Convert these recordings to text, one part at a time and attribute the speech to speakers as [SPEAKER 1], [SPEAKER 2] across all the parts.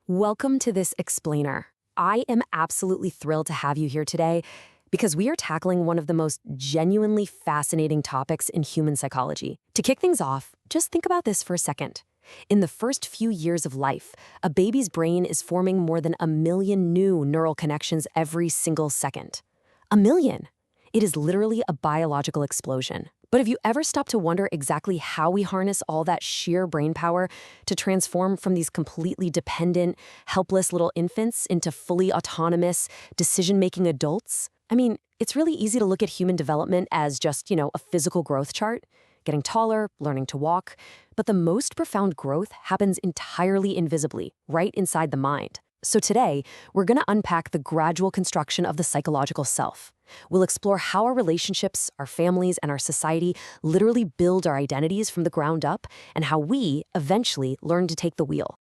[SPEAKER 1] Welcome to this explainer. I am absolutely thrilled to have you here today because we are tackling one of the most genuinely fascinating topics in human psychology. To kick things off, just think about this for a second. In the first few years of life, a baby's brain is forming more than 1 million new neural connections every single second. 1 million! It is literally a biological explosion. But have you ever stopped to wonder exactly how we harness all that sheer brain power to transform from these completely dependent, helpless little infants into fully autonomous, decision-making adults? I mean, it's really easy to look at human development as just, a physical growth chart, getting taller, learning to walk. But the most profound growth happens entirely invisibly, right inside the mind. So today, we're going to unpack the gradual construction of the psychological self. We'll explore how our relationships, our families, and our society literally build our identities from the ground up, and how we eventually learn to take the wheel.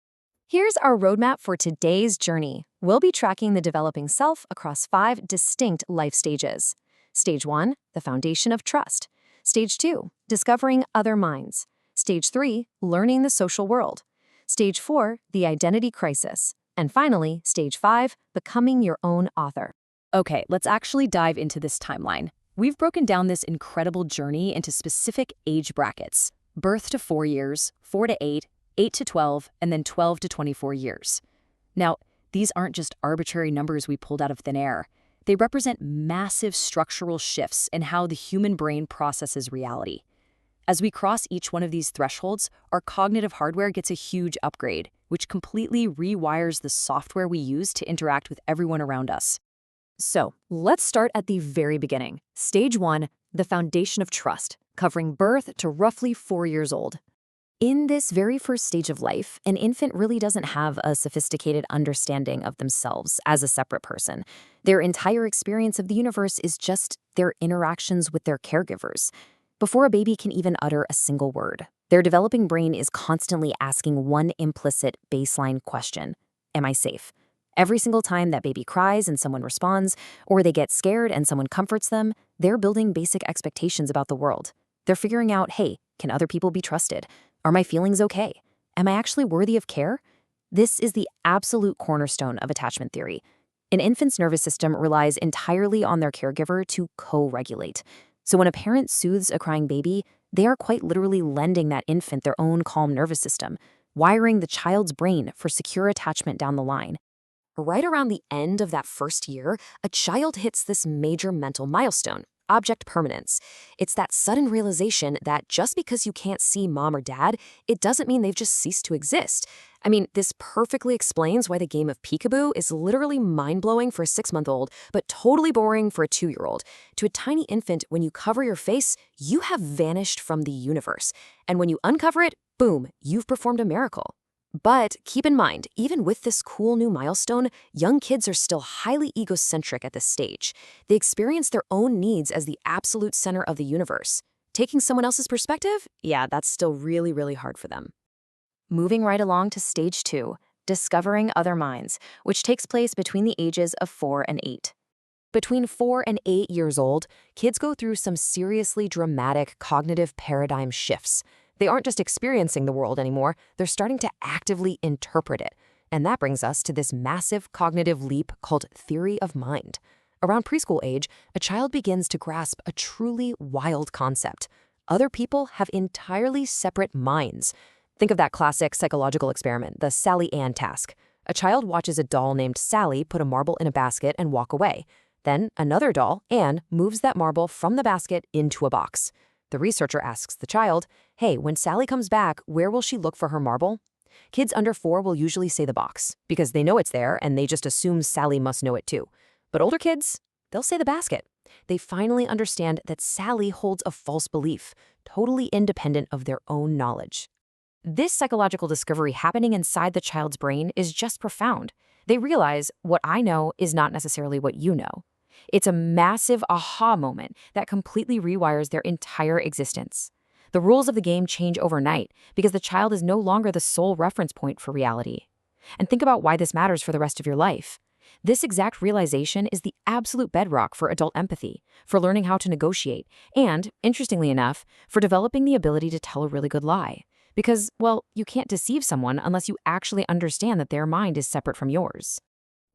[SPEAKER 2] Here's our roadmap for today's journey. We'll be tracking the developing self across 5 distinct life stages. Stage 1, the foundation of trust. Stage 2, discovering other minds. Stage 3, learning the social world. Stage 4, the identity crisis. And finally, Stage 5, becoming your own author.
[SPEAKER 3] Okay, let's actually dive into this timeline. We've broken down this incredible journey into specific age brackets: birth to 4 years, 4 to 8, 8 to 12, and then 12 to 24 years. Now, these aren't just arbitrary numbers we pulled out of thin air. They represent massive structural shifts in how the human brain processes reality. As we cross each one of these thresholds, our cognitive hardware gets a huge upgrade, which completely rewires the software we use to interact with everyone around us.
[SPEAKER 2] So, let's start at the very beginning. Stage 1, the foundation of trust, covering birth to roughly 4 years old. In this very first stage of life, an infant really doesn't have a sophisticated understanding of themselves as a separate person. Their entire experience of the universe is just their interactions with their caregivers. Before a baby can even utter a single word, their developing brain is constantly asking one implicit baseline question: am I safe? Every single time that baby cries and someone responds, or they get scared and someone comforts them, they're building basic expectations about the world. They're figuring out, hey, can other people be trusted? Are my feelings okay? Am I actually worthy of care? This is the absolute cornerstone of attachment theory. An infant's nervous system relies entirely on their caregiver to co-regulate. So when a parent soothes a crying baby, they are quite literally lending that infant their own calm nervous system, wiring the child's brain for secure attachment down the line. Right around the end of that first year, a child hits this major mental milestone: object permanence. It's that sudden realization that just because you can't see mom or dad, it doesn't mean they've just ceased to exist. I mean, this perfectly explains why the game of peekaboo is literally mind-blowing for a 6-month-old, but totally boring for a 2-year-old. To a tiny infant, when you cover your face, you have vanished from the universe. And when you uncover it, boom, you've performed a miracle. But keep in mind, even with this cool new milestone, young kids are still highly egocentric at this stage. They experience their own needs as the absolute center of the universe. Taking someone else's perspective? Yeah, that's still really, really hard for them. Moving right along to Stage 2, discovering other minds, which takes place between the ages of 4 and 8. Between 4 and 8 years old, kids go through some seriously dramatic cognitive paradigm shifts. They aren't just experiencing the world anymore, they're starting to actively interpret it. And that brings us to this massive cognitive leap called theory of mind. Around preschool age, a child begins to grasp a truly wild concept. Other people have entirely separate minds. Think of that classic psychological experiment, the Sally Ann task. A child watches a doll named Sally put a marble in a basket and walk away. Then another doll, Ann, moves that marble from the basket into a box. The researcher asks the child, hey, when Sally comes back, where will she look for her marble? Kids under 4 will usually say the box, because they know it's there and they just assume Sally must know it too. But older kids, they'll say the basket. They finally understand that Sally holds a false belief, totally independent of their own knowledge. This psychological discovery happening inside the child's brain is just profound. They realize what I know is not necessarily what you know. It's a massive aha moment that completely rewires their entire existence. The rules of the game change overnight because the child is no longer the sole reference point for reality. And think about why this matters for the rest of your life. This exact realization is the absolute bedrock for adult empathy, for learning how to negotiate, and, interestingly enough, for developing the ability to tell a really good lie.
[SPEAKER 1] Because, well, you can't deceive someone unless you actually understand that their mind is separate from yours.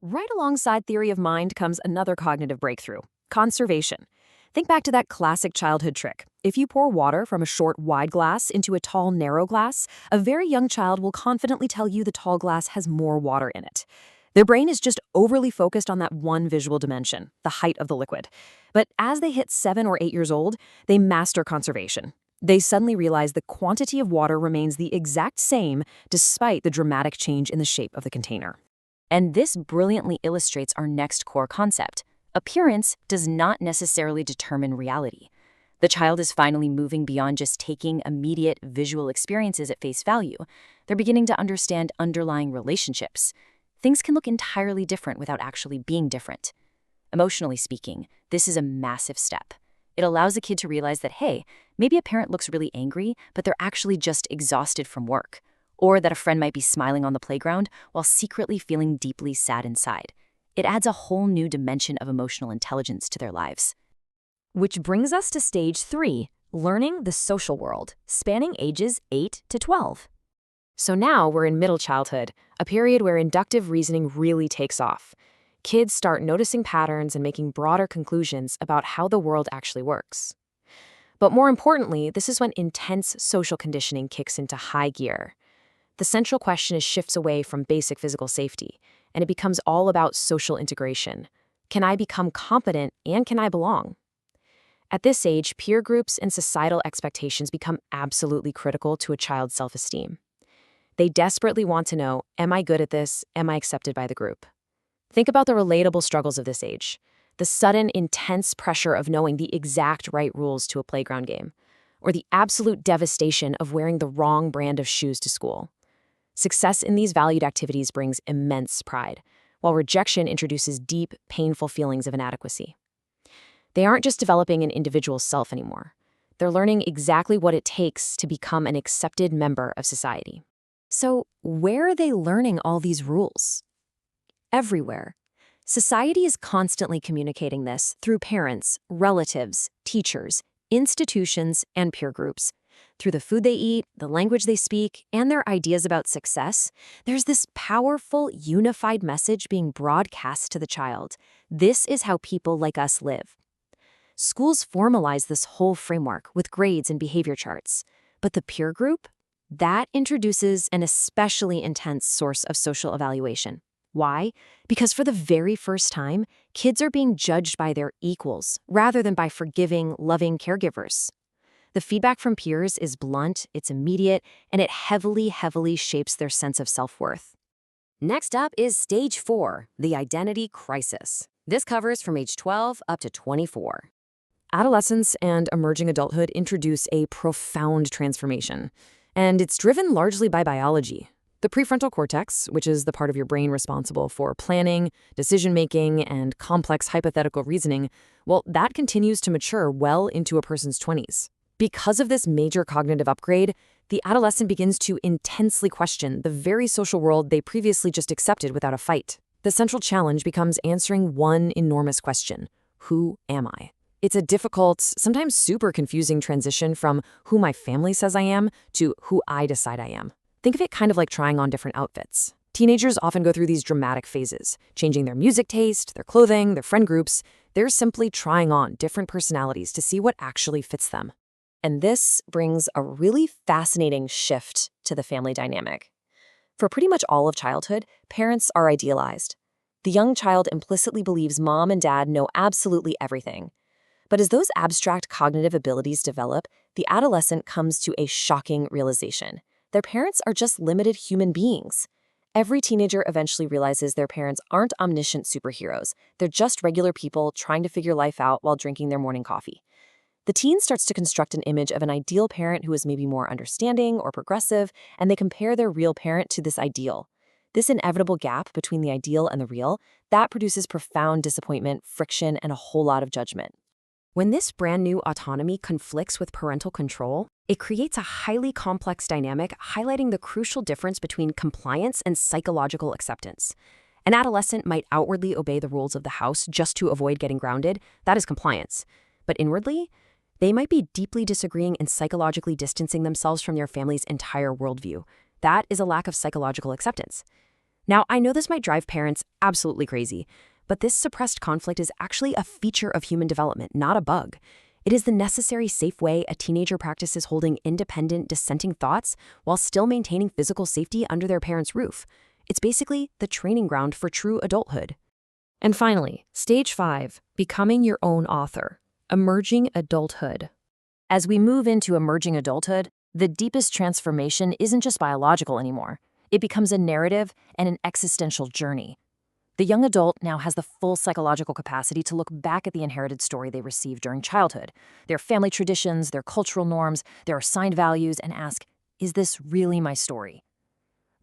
[SPEAKER 2] Right alongside theory of mind comes another cognitive breakthrough: conservation. Think back to that classic childhood trick. If you pour water from a short, wide glass into a tall, narrow glass, a very young child will confidently tell you the tall glass has more water in it. Their brain is just overly focused on that one visual dimension, the height of the liquid. But as they hit 7 or 8 years old, they master conservation. They suddenly realize the quantity of water remains the exact same despite the dramatic change in the shape of the container.
[SPEAKER 3] And this brilliantly illustrates our next core concept. Appearance does not necessarily determine reality. The child is finally moving beyond just taking immediate visual experiences at face value. They're beginning to understand underlying relationships. Things can look entirely different without actually being different. Emotionally speaking, this is a massive step. It allows a kid to realize that, hey, maybe a parent looks really angry, but they're actually just exhausted from work. Or that a friend might be smiling on the playground while secretly feeling deeply sad inside. It adds a whole new dimension of emotional intelligence to their lives.
[SPEAKER 2] Which brings us to stage 3, learning the social world, spanning ages 8 to 12.
[SPEAKER 1] So now we're in middle childhood, a period where inductive reasoning really takes off. Kids start noticing patterns and making broader conclusions about how the world actually works. But more importantly, this is when intense social conditioning kicks into high gear. The central question shifts away from basic physical safety, and it becomes all about social integration. Can I become competent and can I belong? At this age, peer groups and societal expectations become absolutely critical to a child's self-esteem. They desperately want to know, am I good at this? Am I accepted by the group? Think about the relatable struggles of this age. The sudden, intense pressure of knowing the exact right rules to a playground game, or the absolute devastation of wearing the wrong brand of shoes to school. Success in these valued activities brings immense pride, while rejection introduces deep, painful feelings of inadequacy. They aren't just developing an individual self anymore. They're learning exactly what it takes to become an accepted member of society.
[SPEAKER 2] So, where are they learning all these rules? Everywhere. Society is constantly communicating this through parents, relatives, teachers, institutions, and peer groups. Through the food they eat, the language they speak, and their ideas about success, there's this powerful, unified message being broadcast to the child. This is how people like us live. Schools formalize this whole framework with grades and behavior charts. But the peer group? That introduces an especially intense source of social evaluation. Why? Because for the very first time, kids are being judged by their equals rather than by forgiving, loving caregivers. The feedback from peers is blunt, it's immediate, and it heavily shapes their sense of self-worth.
[SPEAKER 1] Next up is stage 4, the identity crisis. This covers from age 12 up to 24. Adolescence and emerging adulthood introduce a profound transformation, and it's driven largely by biology. The prefrontal cortex, which is the part of your brain responsible for planning, decision-making, and complex hypothetical reasoning, well, that continues to mature well into a person's 20s. Because of this major cognitive upgrade, the adolescent begins to intensely question the very social world they previously just accepted without a fight. The central challenge becomes answering one enormous question: who am I? It's a difficult, sometimes super confusing transition from who my family says I am to who I decide I am. Think of it kind of like trying on different outfits. Teenagers often go through these dramatic phases, changing their music taste, their clothing, their friend groups. They're simply trying on different personalities to see what actually fits them.
[SPEAKER 2] And this brings a really fascinating shift to the family dynamic. For pretty much all of childhood, parents are idealized. The young child implicitly believes mom and dad know absolutely everything. But as those abstract cognitive abilities develop, the adolescent comes to a shocking realization. Their parents are just limited human beings. Every teenager eventually realizes their parents aren't omniscient superheroes. They're just regular people trying to figure life out while drinking their morning coffee. The teen starts to construct an image of an ideal parent who is maybe more understanding or progressive, and they compare their real parent to this ideal. This inevitable gap between the ideal and the real, that produces profound disappointment, friction, and a whole lot of judgment.
[SPEAKER 1] When this brand new autonomy conflicts with parental control, it creates a highly complex dynamic highlighting the crucial difference between compliance and psychological acceptance. An adolescent might outwardly obey the rules of the house just to avoid getting grounded. That is compliance. But inwardly, They might be deeply disagreeing and psychologically distancing themselves from their family's entire worldview. That is a lack of psychological acceptance. Now, I know this might drive parents absolutely crazy, but this suppressed conflict is actually a feature of human development, not a bug. It is the necessary, safe way a teenager practices holding independent, dissenting thoughts while still maintaining physical safety under their parents' roof. It's basically the training ground for true adulthood.
[SPEAKER 3] And finally, stage 5, becoming your own author, emerging adulthood. As we move into emerging adulthood, the deepest transformation isn't just biological anymore. It becomes a narrative and an existential journey. The young adult now has the full psychological capacity to look back at the inherited story they received during childhood, their family traditions, their cultural norms, their assigned values, and ask, is this really my story?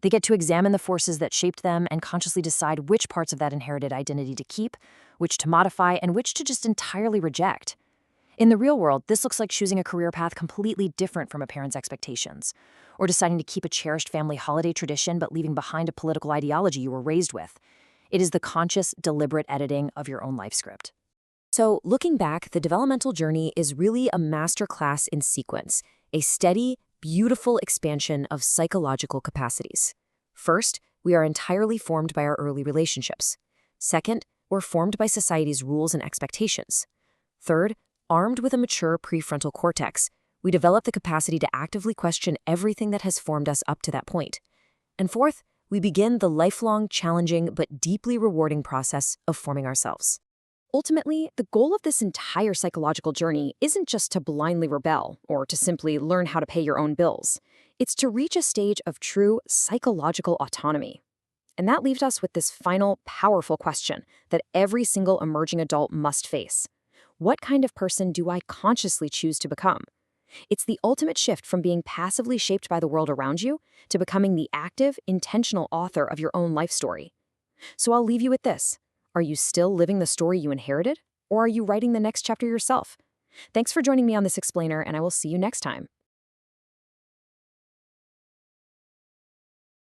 [SPEAKER 3] They get to examine the forces that shaped them and consciously decide which parts of that inherited identity to keep, which to modify, and which to just entirely reject. In the real world, this looks like choosing a career path completely different from a parent's expectations, or deciding to keep a cherished family holiday tradition but leaving behind a political ideology you were raised with. It is the conscious, deliberate editing of your own life script.
[SPEAKER 1] So, looking back, the developmental journey is really a masterclass in sequence, a steady, beautiful expansion of psychological capacities. First, we are entirely formed by our early relationships. Second, we're formed by society's rules and expectations. Third, armed with a mature prefrontal cortex, we develop the capacity to actively question everything that has formed us up to that point. And fourth, we begin the lifelong, challenging, but deeply rewarding process of forming ourselves.
[SPEAKER 3] Ultimately, the goal of this entire psychological journey isn't just to blindly rebel or to simply learn how to pay your own bills. It's to reach a stage of true psychological autonomy. And that leaves us with this final, powerful question that every single emerging adult must face. What kind of person do I consciously choose to become? It's the ultimate shift from being passively shaped by the world around you to becoming the active, intentional author of your own life story. So I'll leave you with this. Are you still living the story you inherited? Or are you writing the next chapter yourself? Thanks for joining me on this explainer, and I will see you next time.